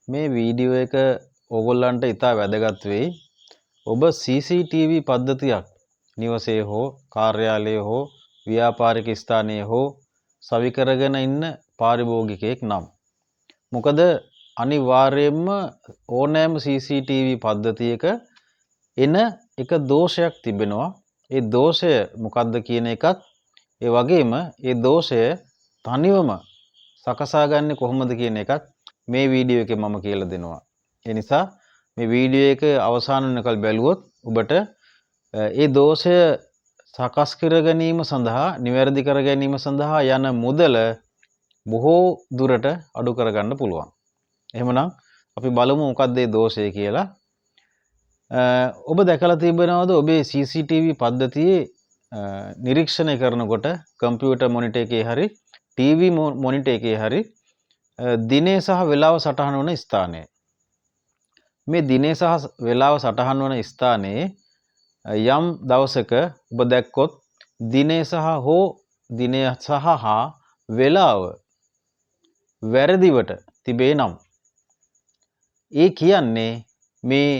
මේ වීඩියෝ එක ඕගොල්ලන්ට ඉතා වැදගත් වෙයි. ඔබ CCTV පද්ධතියක් නිවසේ හෝ කාර්යාලයේ හෝ ව්‍යාපාරික ස්ථානයේ හෝ සවි කරගෙන ඉන්න පාරිභෝගිකයෙක් නම්. මොකද අනිවාර්යයෙන්ම ඕනෑම CCTV පද්ධතියක එන එක දෝෂයක් තිබෙනවා. ඒ දෝෂය මොකක්ද කියන එකත් ඒ වගේම ඒ දෝෂය තනිවම සකසාගන්නේ කොහොමද කියන එකත් මේ වීඩියෝ එකේ මම කියලා දෙනවා. ඒ නිසා මේ වීඩියෝ එක අවසාන වෙනකල් බැලුවොත් ඔබට ඒ දෝෂය සකස් කර ගැනීම සඳහා නිවැරදි කර ගැනීම සඳහා යන මුදල බොහෝ දුරට අඩු කරගන්න පුළුවන්. එහෙමනම් අපි බලමු මොකක්ද මේ දෝෂය කියලා. ඔබ දැකලා තිබෙනවද ඔබේ CCTV පද්ධතියේ නිරීක්ෂණය කරනකොට කම්පියුටර් මොනිටර් එකේ හරි TV මොනිටර් එකේ හරි දිනේ සහ වේලාව සටහන් වන ස්ථානය. මේ දිනේ සහ වේලාව සටහන් වන ස්ථානයේ යම් දවසක ඔබ දැක්කොත් දිනේ සහ වේලාව වැරදිවට තිබේ නම් ඒ කියන්නේ මේ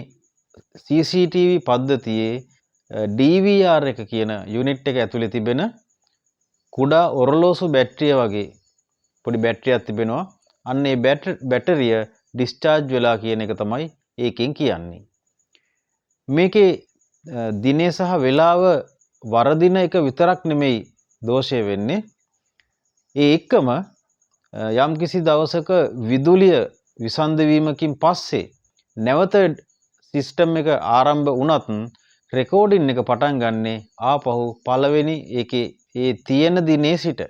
CCTV පද්ධතියේ DVR එක කියන යුනිට් එක ඇතුලේ තිබෙන කුඩා ඔරලෝසු බැටරිය වගේ පොඩි බැටරියක් තිබෙනවා. අන්න ඒ බැටරිය ඩිස්චාර්ජ් වෙලා කියන එක තමයි ඒකෙන් කියන්නේ. මේකේ දිනේ සහ වේලාව වරදින එක විතරක් නෙමෙයි දෝෂය වෙන්නේ. ඒ එක්කම යම්කිසි දවසක විදුලිය විසන්ධ වීමකින් පස්සේ නැවත සිස්ටම් එක ආරම්භ වුණත් රෙකෝඩින් එක පටන් ගන්නේ ආපහු පළවෙනි ඒකේ ඒ තියෙන දිනේ සිට.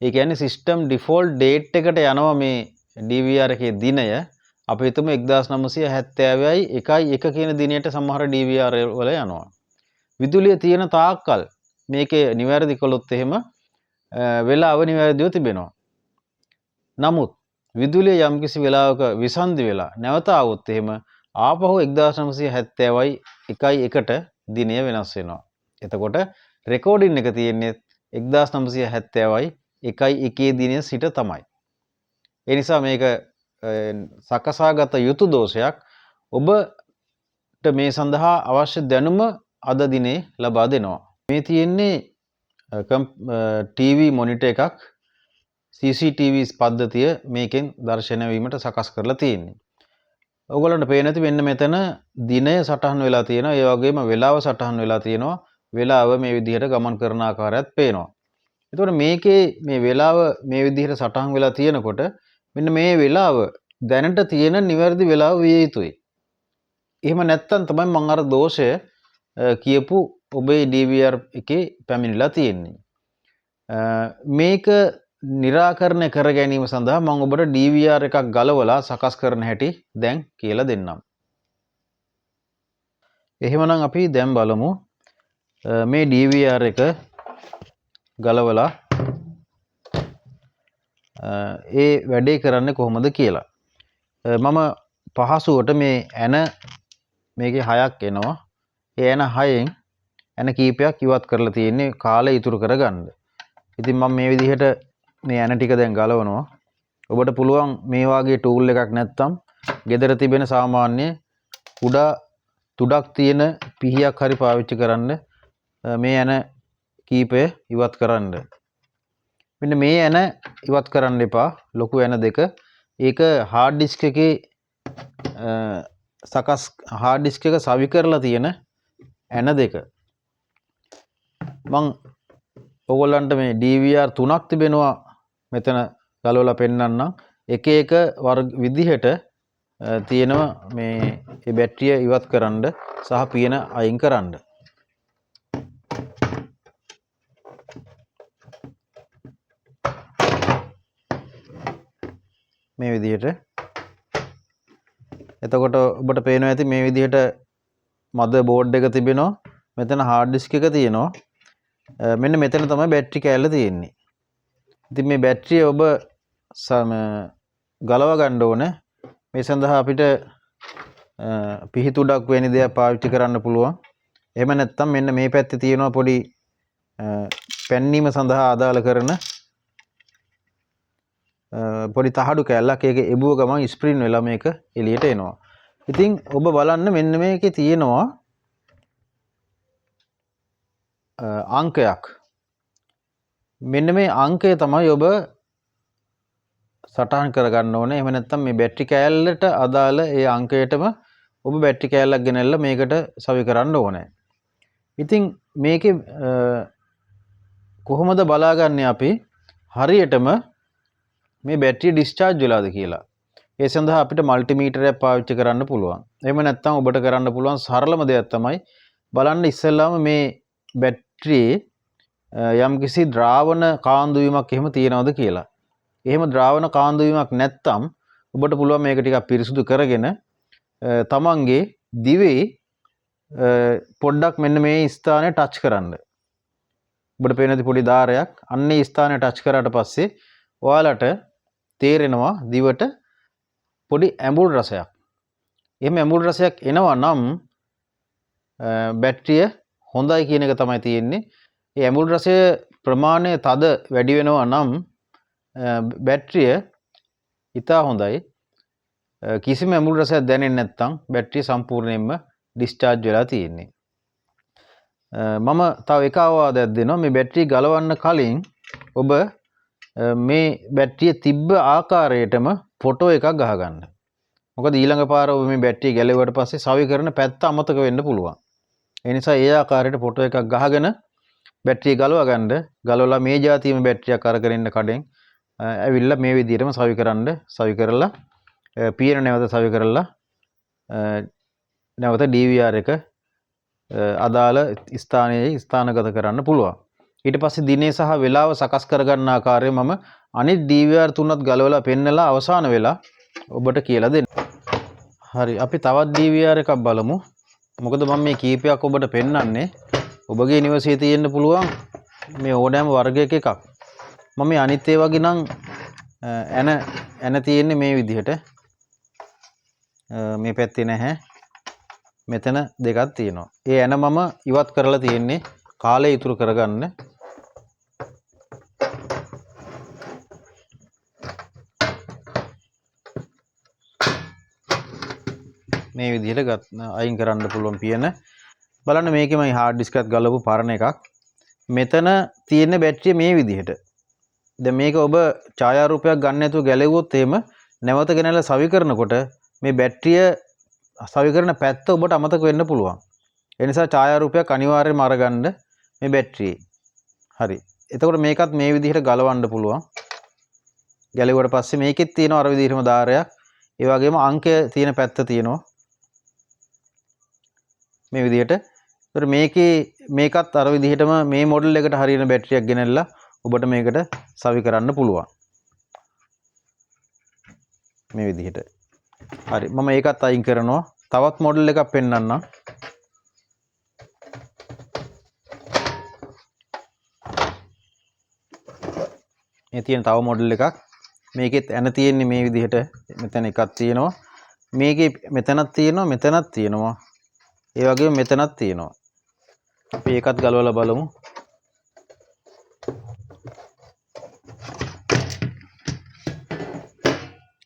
ඒ කියන්නේ සිස්ටම් ඩිෆෝල්ට් ඩේට් එකට යනවා මේ DVR එකේ දිනය. අපි හිතමු 1970යි 1 කියන දිනයට සමහර DVR වල යනවා. විදුලිය තියෙන තාක්කල් මේකේ නිවැරදි කළොත් එහෙම වෙලාව නිවැරදිව තිබෙනවා. නමුත් විදුලිය යම්කිසි වෙලාවක විසන්ධි වෙලා නැවත ආවොත් එහෙම ආපහු 1970යි 1ට දිනය වෙනස් වෙනවා. එතකොට රෙකෝඩින් එක තියෙන්නේ 1970යි 1 දිනය සිට තමයි. ඒ නිසා මේක සකසාගත යුතු දෝෂයක්. ඔබට මේ සඳහා අවශ්‍ය දැනුම අද දිනේ ලබා දෙනවා. මේ තියෙන්නේ TV මොනිටර් එකක් CCTV පද්ධතිය මේකෙන් දර්ශනය වීමට සකස් කරලා තියෙන්නේ. ඔයගොල්ලන්ට පේන ඇති මෙන්න මෙතන දිනය සටහන් වෙලා තියෙනවා. ඒ වගේම වේලාව සටහන් වෙලා තියෙනවා. වේලාව මේ විදිහට ගමන් කරන ආකාරයත් පේනවා. එතකොට මේකේ මේ වේලාව මේ විදිහට සටහන් වෙලා තියෙනකොට මෙන්න මේ වේලාව දැනට තියෙන නිවැරදි වේලාව විය යුතුයි. එහෙම නැත්නම් තමයි මම අර දෝෂය කියපු ඔබේ DVR එකේ පැමිණිලා තියෙන්නේ. මේක निराකරණය කර ගැනීම සඳහා මම ඔබට DVR එකක් ගලවලා සකස් කරන හැටි දැන් කියලා දෙන්නම්. එහෙමනම් අපි දැන් බලමු මේ DVR එක ගලවලා ඒ වැඩේ කරන්නේ කොහොමද කියලා. මම පහසුවට මේ ඇන මේකේ 6ක් එනවා. ඒ ඇන 6න් ඇන කීපයක් ඉවත් කරලා තියෙන්නේ කාලය ඉතුරු කරගන්න. ඉතින් මම මේ විදිහට මේ ඇන ටික දැන් ගලවනවා. ඔබට පුළුවන් මේ වාගේ ටූල් එකක් නැත්නම් ගෙදර තිබෙන සාමාන්‍ය කුඩා තුඩක් තියෙන පිහියක් හරි පාවිච්චි කරන්න මේ ඇන කීපය ඉවත් කරන්න. මෙන්න මේ ඇන ඉවත් කරන්න එපා. ලොකු ඇන දෙක. ඒක හાર્ඩ් ඩිස්ක් එකේ හાર્ඩ් ඩිස්ක් එක සවි කරලා තියෙන ඇන දෙක. මං ඔයගොල්ලන්ට මේ DVR 3ක් තිබෙනවා මෙතන ගලවලා පෙන්නන්නම්. එක එක වර්ග විදිහට තියෙනවා මේ බැටරිය ඉවත් කරන්න සහ පියන අයින් කරන්න. මේ විදිහට. එතකොට ඔබට පේනවා ඇති මේ විදිහට මදර් බෝඩ් එක තිබෙනවා. මෙතන හાર્ඩ් ඩිස්ක් එක තියෙනවා. මෙන්න මෙතන තමයි බැටරි කෑල්ල තියෙන්නේ. ඉතින් මේ බැටරිය ඔබ ගලව ගන්න ඕනේ. මේ සඳහා අපිට පිහිතුඩක් වැනි දෙයක් පාවිච්චි කරන්න පුළුවන්. එහෙම නැත්නම් මෙන්න මේ පැත්තේ තියෙනවා පොඩි පැන්නීම සඳහා අදාළ කරන පොඩි තහඩු කැල්ලක් ඒක එබුව ගමන් ස්ප්‍රින් වෙලා මේක එළියට එනවා. ඉතින් ඔබ බලන්න මෙන්න මේකේ තියෙනවා අංකයක්. මෙන්න මේ අංකය තමයි ඔබ සටහන් කරගන්න ඕනේ. එහෙම නැත්නම් මේ බැටරි කෑල්ලට අදාළ ඒ අංකයටම ඔබ බැටරි කෑල්ලක් ගෙනල්ලා මේකට සවි කරන්න ඕනේ. ඉතින් මේකේ කොහොමද බලාගන්නේ අපි හරියටම මේ බැටරිය ඩිස්චාර්ජ් වෙලාද කියලා. ඒ සඳහා අපිට මල්ටිමීටරයක් පාවිච්චි කරන්න පුළුවන්. එහෙම නැත්නම් ඔබට කරන්න පුළුවන් සරලම දෙයක් තමයි බලන්න ඉස්සෙල්ලාම මේ බැටරියේ යම්කිසි ද්‍රාවණ කාන්දු වීමක් එහෙම තියෙනවද කියලා. එහෙම ද්‍රාවණ කාන්දු වීමක් නැත්නම් ඔබට පුළුවන් මේක ටිකක් පිරිසුදු කරගෙන තමන්ගේ දිවේ පොඩ්ඩක් මෙන්න මේ ස්ථානයේ ටච් කරන්න. ඔබට පේනද පොඩි දාරයක් අන්නේ ස්ථානයේ ටච් කරාට පස්සේ ඔයාලට තේරෙනවා දිවට පොඩි ඇඹුල් රසයක්. එහෙම ඇඹුල් රසයක් එනවා නම් බැටරිය හොඳයි කියන එක තමයි තියෙන්නේ. ඒ ඇඹුල් රසය ප්‍රමාණය තද වැඩි වෙනවා නම් බැටරිය ඉතා හොඳයි. කිසිම ඇඹුල් රසයක් දැනෙන්නේ නැත්නම් බැටරිය සම්පූර්ණයෙන්ම ඩිස්චාර්ජ් වෙලා තියෙන්නේ. මම තව එක අවවාදයක් දෙනවා. මේ බැටරිය ගලවන්න කලින් ඔබ මේ බැටරිය තිබ්බ ආකාරයටම ෆොටෝ එකක් ගහගන්න. මොකද ඊළඟ පාර ඔබ මේ බැටරිය ගැලෙවුවට පස්සේ සවි කරන පැත්ත අමතක වෙන්න පුළුවන්. ඒ නිසා ඒ ආකාරයට ෆොටෝ එකක් ගහගෙන බැටරිය ගලව ගන්න. ගලවලා මේ જાතියේම බැටරියක් අරගෙන ඉන්න කඩෙන් ඇවිල්ලා මේ විදිහටම සවි කරන්න. සවි කරලා පියන නැවත සවි කරලා නැවත DVR එක අදාළ ස්ථානයේ ස්ථානගත කරන්න පුළුවන්. ඊට පස්සේ දිනේ සහ වේලාව සකස් කරගන්න ආකාරය මම අනිත් DVR තුනත් ගලවලා පෙන්නලා අවසාන වෙලා ඔබට කියලා දෙන්න. හරි අපි තවත් DVR එකක් බලමු. මොකද මම මේ කීපයක් ඔබට පෙන්නන්නේ ඔබගේ නිවසේ තියෙන්න පුළුවන් මේ ඕනෑම වර්ගයක එකක්. මම මේ අනිත් ඒ වගේ නම් ඇන තියෙන්නේ මේ විදිහට. මේ පැත්තේ නැහැ. මෙතන දෙකක් තියෙනවා. ඒ ඇන මම ඉවත් කරලා තියෙන්නේ කාලය ඉතුරු කරගන්න. මේ විදිහට අයින් කරන්න පුළුවන් පියන. බලන්න මේකේ මම හાર્ඩ් ඩිස්ක් එකත් ගලවපු පරණ එකක්. මෙතන තියෙන බැටරිය මේ විදිහට. දැන් මේක ඔබ ඡායාරූපයක් ගන්න නැතුව ගැලෙවුවොත් එහෙම නැවත ගෙනල්ලා සවි කරනකොට මේ බැටරිය සවි කරන පැත්ත ඔබට අමතක වෙන්න පුළුවන්. ඒ නිසා ඡායාරූපයක් අනිවාර්යයෙන්ම අරගන්න මේ බැටරියේ. හරි. එතකොට මේකත් මේ විදිහට ගලවන්න පුළුවන්. ගැලෙවුවට පස්සේ මේකෙත් තියෙනවා අර විදිහටම දාරයක්. ඒ වගේම අංකය තියෙන පැත්ත තියෙනවා. මේ විදිහට. ඒතර මේකත් අර විදිහටම මේ මොඩල් එකට හරියන බැටරියක් ගෙනල්ලා ඔබට මේකට සවි කරන්න පුළුවන්. මේ විදිහට. හරි මම ඒකත් අයින් කරනවා. තවත් මොඩල් එකක් පෙන්නන්නම්. මේ තියෙන තව මොඩල් එකක්. මේකෙත් ඇන තියෙන්නේ මේ විදිහට. මෙතන එකක් තියෙනවා. මේකේ මෙතනක් තියෙනවා මෙතනක් තියෙනවා. ඒ වගේම මෙතනක් තියෙනවා. අපි ඒකත් ගලවලා බලමු.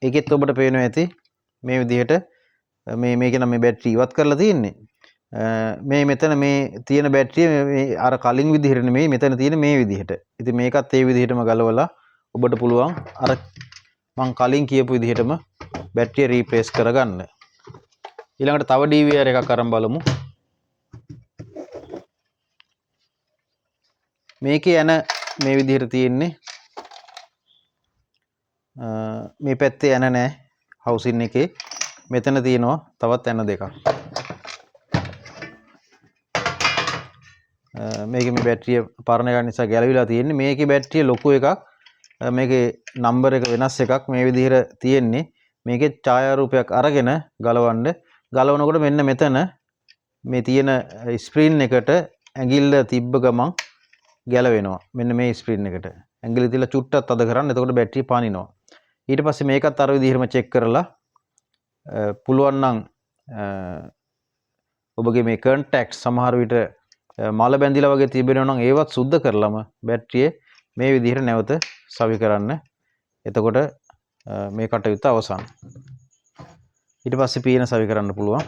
ඒකෙත් ඔබට පේනවා ඇති මේ විදිහට මේක නම් මේ බැටරි ඉවත් කරලා තියෙන්නේ. මේ මෙතන මේ තියෙන බැටරිය මේ අර කලින් විදිහට නෙමෙයි මෙතන තියෙන මේ විදිහට. ඉතින් මේකත් ඒ විදිහටම ගලවලා ඔබට පුළුවන් අර මං කලින් කියපු විදිහටම බැටරිය රීප්ලේස් කරගන්න. ඊළඟට තව DVR එකක් අරන් බලමු. මේකේ යන මේ විදිහට තියෙන්නේ. මේ පැත්තේ යන නැහැ හවුසින් එකේ. මෙතන තියෙනවා තවත් යන දෙකක්. මේකේ මේ බැටරිය පරණ එක නිසා ගැලවිලා තියෙන්නේ. මේකේ බැටරිය ලොකු එකක්. මේකේ නම්බර් එක වෙනස් එකක්. මේ විදිහට තියෙන්නේ. මේකේ ඡායාරූපයක් අරගෙන ගලවන්න. ගලවනකොට මෙන්න මෙතන මේ තියෙන ස්ක්‍රීන් එකට ඇඟිල්ල තිබ්බ ගමන් ගැලවෙනවා. මෙන්න මේ ස්ක්‍රීන් එකට ඇඟිලි තියලා චුට්ටක් තද කරන්න. එතකොට බැටරිය පනිනවා. ඊට පස්සේ මේකත් අර විදිහටම චෙක් කරලා පුළුවන් නම් ඔබගේ මේ කන්ටැක්ට් සමහර විට මල බැඳිලා වගේ තිබෙනවා නම් ඒවත් සුද්ධ කරලම බැටරිය මේ විදිහට නැවත සවි කරන්න. එතකොට මේ කටයුත්ත අවසන්. ඊට පස්සේ පීන සවි කරන්න පුළුවන්.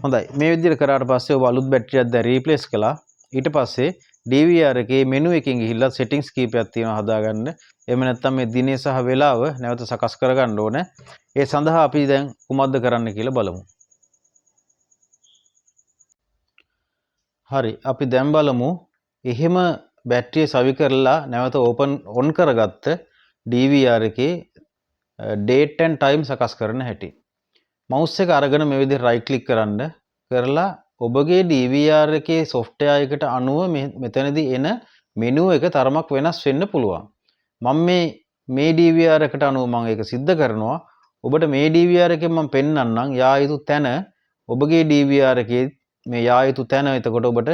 හොඳයි. මේ විදිහට කරාට පස්සේ ඔබ අලුත් බැටරියක් දැන් රීප්ලේස් කළා. ඊට පස්සේ DVR එකේ මෙනු එකකින් ගිහිල්ලා settings කීපයක් තියෙනවා හදාගන්න. එහෙම නැත්නම් මේ දිනේ සහ වේලාව නැවත සකස් කරගන්න ඕනේ. ඒ සඳහා අපි දැන් කුමක්ද කරන්න කියලා බලමු. හරි. අපි දැන් බලමු එහෙම බැටරිය සවි කරලා නැවත ඔන් කරගත්ත DVR එකේ date and time සකස් කරන හැටි. mouse එක අරගෙන මේ විදිහට right click කරන්න කරලා ඔබගේ DVR එකේ software එකට අනුව මෙතනදී එන menu එක තරමක් වෙනස් වෙන්න පුළුවන්. මම මේ DVR එකට අනුව මම ඒක සිද්ධ කරනවා. ඔබට මේ DVR එකෙන් මම පෙන්නන්නම් යා යුතු තැන ඔබගේ DVR එකේ මේ යා යුතු තැන එතකොට ඔබට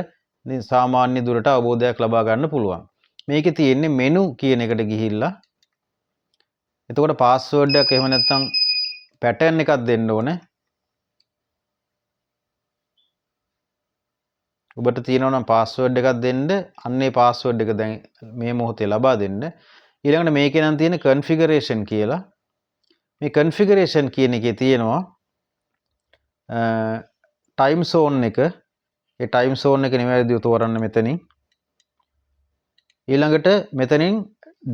සාමාන්‍ය දුරට අවබෝධයක් ලබා ගන්න පුළුවන්. මේකේ තියෙන්නේ menu කියන එකට ගිහිල්ලා එතකොට password එකක් එහෙම නැත්නම් pattern එකක් දෙන්න ඕනේ. ඔබට තියෙනවා නම් password එකක් දෙන්න. අන්නේ password එක දැන් මේ මොහොතේ ලබා දෙන්න. ඊළඟට මේකේ නම් තියෙන configuration කියලා. මේ configuration කියන එකේ තියෙනවා time zone එක. ඒ time zone එක නිවැරදිව තෝරන්න මෙතනින්. ඊළඟට මෙතනින්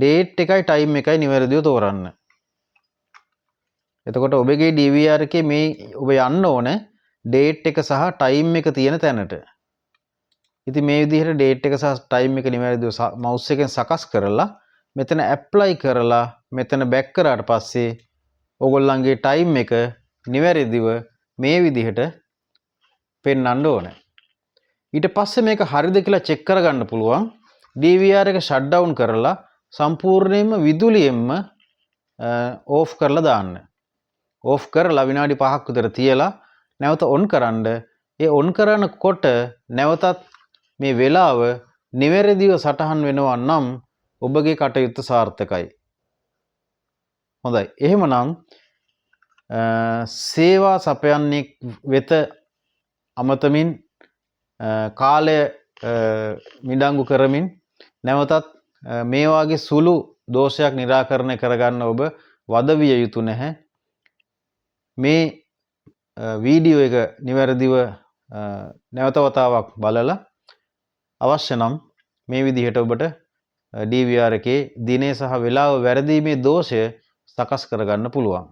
date එකයි time එකයි නිවැරදිව තෝරන්න. එතකොට ඔබගේ DVR එකේ මේ ඔබ යන්න ඕනේ date එක සහ time එක තියෙන තැනට. ඉතින් මේ විදිහට date එක සහ time එක නිවැරදිව mouse එකෙන් සකස් කරලා මෙතන apply කරලා මෙතන back කරාට පස්සේ ඕගොල්ලන්ගේ time එක නිවැරදිව මේ විදිහට පෙන්වන්න ඕනේ. ඊට පස්සේ මේක හරිද කියලා check කරගන්න පුළුවන් DVR එක shut down කරලා සම්පූර්ණයෙන්ම විදුලියෙන්ම off කරලා දාන්න. off කරලා විනාඩි 5ක් විතර තියලා නැවත on කරන්න. ඒ on කරනකොට නැවතත් මේ වෙලාව නිවැරදිව සටහන් වෙනවා නම් ඔබගේ කටයුත්ත සාර්ථකයි. හොඳයි. එහෙමනම් සේවා සපයන්නේ වෙත අමතමින් කාලය මිඩංගු කරමින් නැවතත් මේ වාගේ සුළු දෝෂයක් निराකරණය කරගන්න ඔබ වද විය යුතු නැහැ. මේ වීඩියෝ එක නිවැරදිව නැවත වතාවක් බලලා අවශ්‍ය නම් මේ විදිහට ඔබට DVR එකේ දිනේ සහ වේලාව වැරදීමේ දෝෂය සකස් කරගන්න පුළුවන්.